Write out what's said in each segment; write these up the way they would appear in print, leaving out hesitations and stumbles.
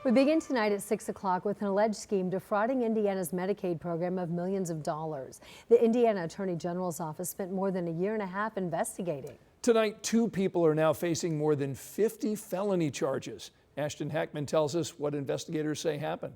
We begin tonight at 6 o'clock with an alleged scheme defrauding Indiana's Medicaid program of millions of dollars. The Indiana Attorney General's office spent more than a year and a half investigating. Tonight, 2 people are now facing more than 50 felony charges. Ashton Hackman tells us what investigators say happened.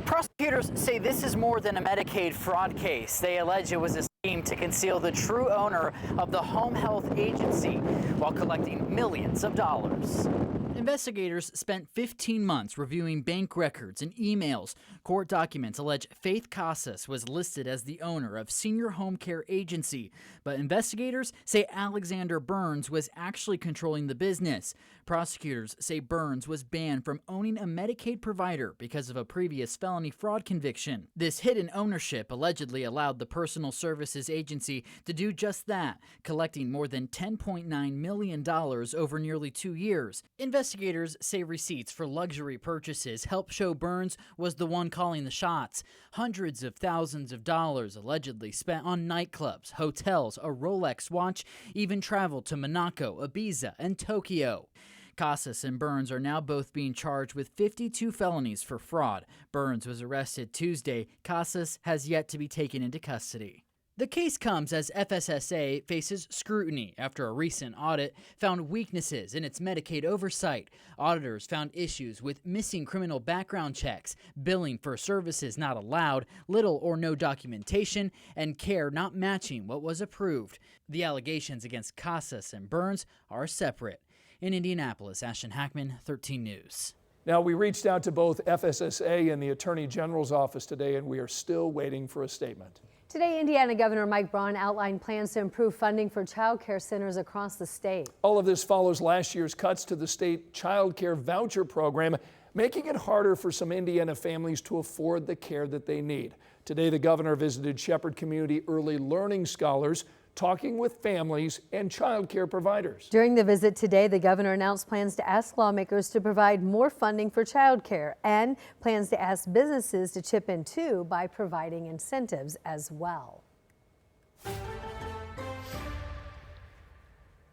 Prosecutors say this is more than a Medicaid fraud case. They allege it was a scheme to conceal the true owner of the home health agency while collecting millions of dollars. Investigators spent 15 months reviewing bank records and emails. Court documents allege Faith Casas was listed as the owner of Senior Home Care Agency, but investigators say Alexander Burns was actually controlling the business. Prosecutors say Burns was banned from owning a Medicaid provider because of a previous felony fraud conviction. This hidden ownership allegedly allowed the Personal Services Agency to do just that, collecting more than $10.9 million over nearly 2 years. Investigators say receipts for luxury purchases help show Burns was the one calling the shots. Hundreds of thousands of dollars allegedly spent on nightclubs, hotels, a Rolex watch, even travel to Monaco, Ibiza, and Tokyo. Casas and Burns are now both being charged with 52 felonies for fraud. Burns was arrested Tuesday. Casas has yet to be taken into custody. The case comes as FSSA faces scrutiny after a recent audit found weaknesses in its Medicaid oversight. Auditors found issues with missing criminal background checks, billing for services not allowed, little or no documentation, and care not matching what was approved. The allegations against Casas and Burns are separate. In Indianapolis, Ashton Hackman, 13 News. Now, we reached out to both FSSA and the Attorney General's office today, and we are still waiting for a statement. Today, Indiana Governor Mike Braun outlined plans to improve funding for child care centers across the state. All of this follows last year's cuts to the state child care voucher program, making it harder for some Indiana families to afford the care that they need. Today, the governor visited Shepherd Community Early Learning Scholars, talking with families and child care providers. During the visit today, the governor announced plans to ask lawmakers to provide more funding for child care and plans to ask businesses to chip in too by providing incentives as well.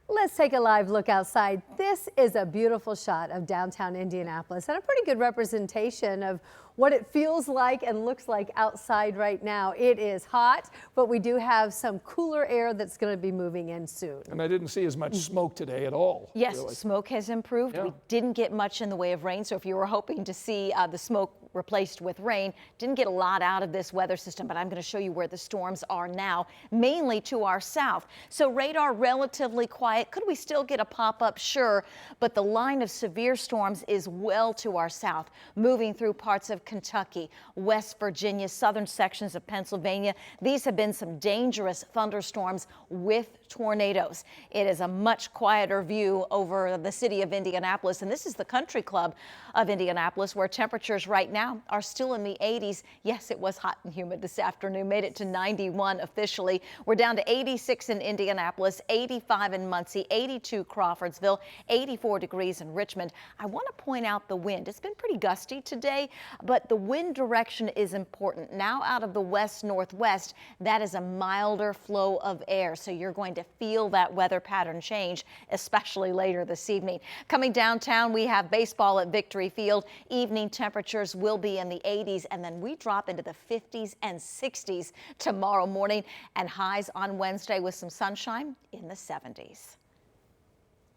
Let's take a live look outside. This is a beautiful shot of downtown Indianapolis and a pretty good representation of what it feels like and looks like outside right now. It is hot, but we do have some cooler air that's going to be moving in soon. And I didn't see as much smoke today at all. Yes, really. Smoke has improved. Yeah. We didn't get much in the way of rain, so if you were hoping to see the smoke replaced with rain, didn't get a lot out of this weather system, but I'm going to show you where the storms are now, mainly to our south. So radar relatively quiet. Could we still get a pop-up? Sure, but the line of severe storms is well to our south, moving through parts of Kentucky, West Virginia, southern sections of Pennsylvania. These have been some dangerous thunderstorms with tornadoes. It is a much quieter view over the city of Indianapolis, and this is the Country Club of Indianapolis, where temperatures right now are still in the 80s. Yes, it was hot and humid this afternoon, made it to 91 officially. We're down to 86 in Indianapolis, 85 in Muncie, 82 Crawfordsville, 84 degrees in Richmond. I want to point out the wind. It's been pretty gusty today, but the wind direction is important. Now out of the west-northwest, that is a milder flow of air, so you're going to feel that weather pattern change, especially later this evening. Coming downtown, we have baseball at Victory Field. Evening temperatures will be in the 80s, and then we drop into the 50s and 60s tomorrow morning, and highs on Wednesday with some sunshine in the 70s.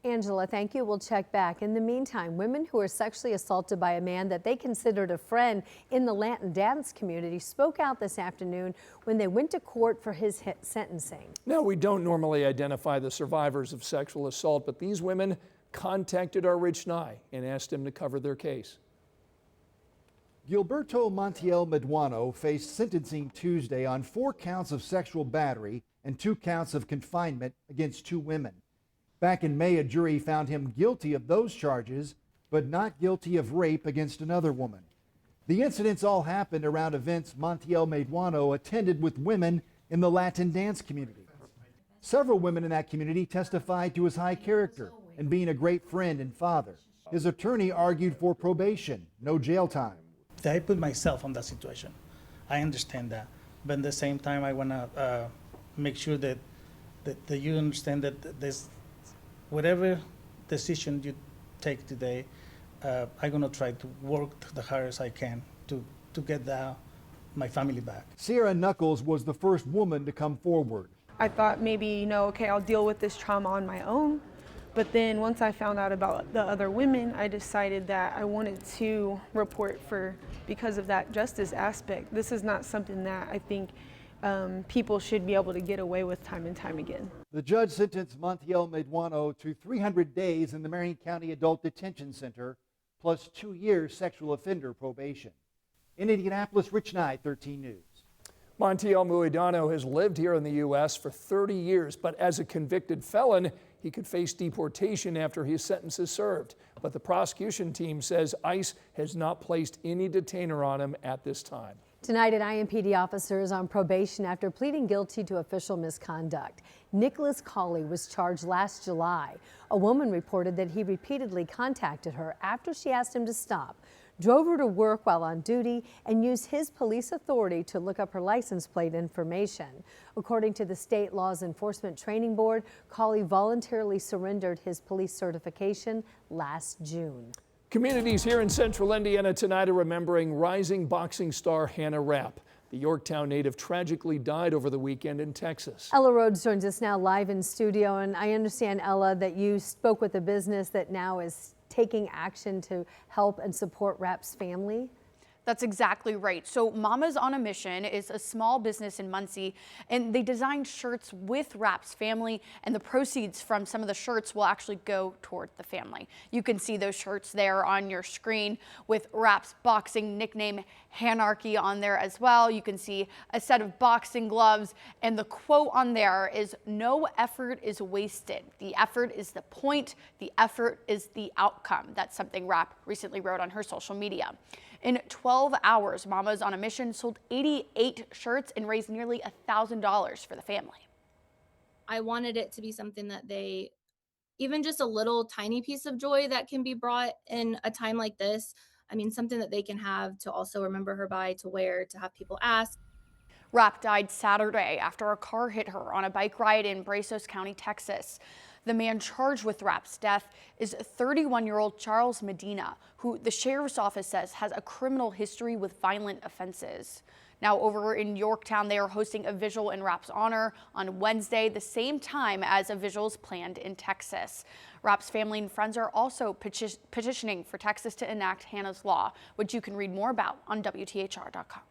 Angela, thank you. We'll check back. In the meantime, women who were sexually assaulted by a man that they considered a friend in the Latin dance community spoke out this afternoon when they went to court for his sentencing. Now, we don't normally identify the survivors of sexual assault, but these women contacted our Rich Nye and asked him to cover their case. Gilberto Montiel Meduano faced sentencing Tuesday on 4 counts of sexual battery and 2 counts of confinement against 2 women. Back in May, a jury found him guilty of those charges, but not guilty of rape against another woman. The incidents all happened around events Montiel Meduano attended with women in the Latin dance community. Several women in that community testified to his high character and being a great friend and father. His attorney argued for probation, no jail time. I put myself on that situation. I understand that, but at the same time, I want to make sure that you understand that this, whatever decision you take today, I'm gonna try to work the hardest I can to get my family back. Sierra Knuckles was the first woman to come forward. I thought maybe, okay, I'll deal with this trauma on my own. But then once I found out about the other women, I decided that I wanted to report because of that justice aspect. This is not something that I think people should be able to get away with time and time again. The judge sentenced Montiel Meduano to 300 days in the Marion County Adult Detention Center, plus 2 years sexual offender probation. In Indianapolis, Rich Knight, 13 News. Montiel Meduano has lived here in the U.S. for 30 years, but as a convicted felon, he could face deportation after his sentence is served. But the prosecution team says ICE has not placed any detainer on him at this time. Tonight, an IMPD officer is on probation after pleading guilty to official misconduct. Nicholas Cawley was charged last July. A woman reported that he repeatedly contacted her after she asked him to stop, drove her to work while on duty, and used his police authority to look up her license plate information. According to the State Laws Enforcement Training Board, Cawley voluntarily surrendered his police certification last June. Communities here in central Indiana tonight are remembering rising boxing star Hannah Rapp. The Yorktown native tragically died over the weekend in Texas. Ella Rhodes joins us now live in studio, and I understand, Ella, that you spoke with a business that now is taking action to help and support Rapp's family. That's exactly right. So Mamas on a Mission is a small business in Muncie, and they designed shirts with Rapp's family, and the proceeds from some of the shirts will actually go toward the family. You can see those shirts there on your screen with Rapp's boxing nickname Hanarchy on there as well. You can see a set of boxing gloves, and the quote on there is, "No effort is wasted. The effort is the point. The effort is the outcome." That's something Rapp recently wrote on her social media. In 12 hours, Mamas on a Mission sold 88 shirts and raised nearly $1,000 for the family. I wanted it to be something that even just a little tiny piece of joy that can be brought in a time like this. I mean, something that they can have to also remember her by, to wear, to have people ask. Rapp died Saturday after a car hit her on a bike ride in Brazos County, Texas. The man charged with Rapp's death is 31-year-old Charles Medina, who the sheriff's office says has a criminal history with violent offenses. Now over in Yorktown, they are hosting a vigil in Rapp's honor on Wednesday, the same time as a vigil is planned in Texas. Rapp's family and friends are also petitioning for Texas to enact Hannah's Law, which you can read more about on WTHR.com.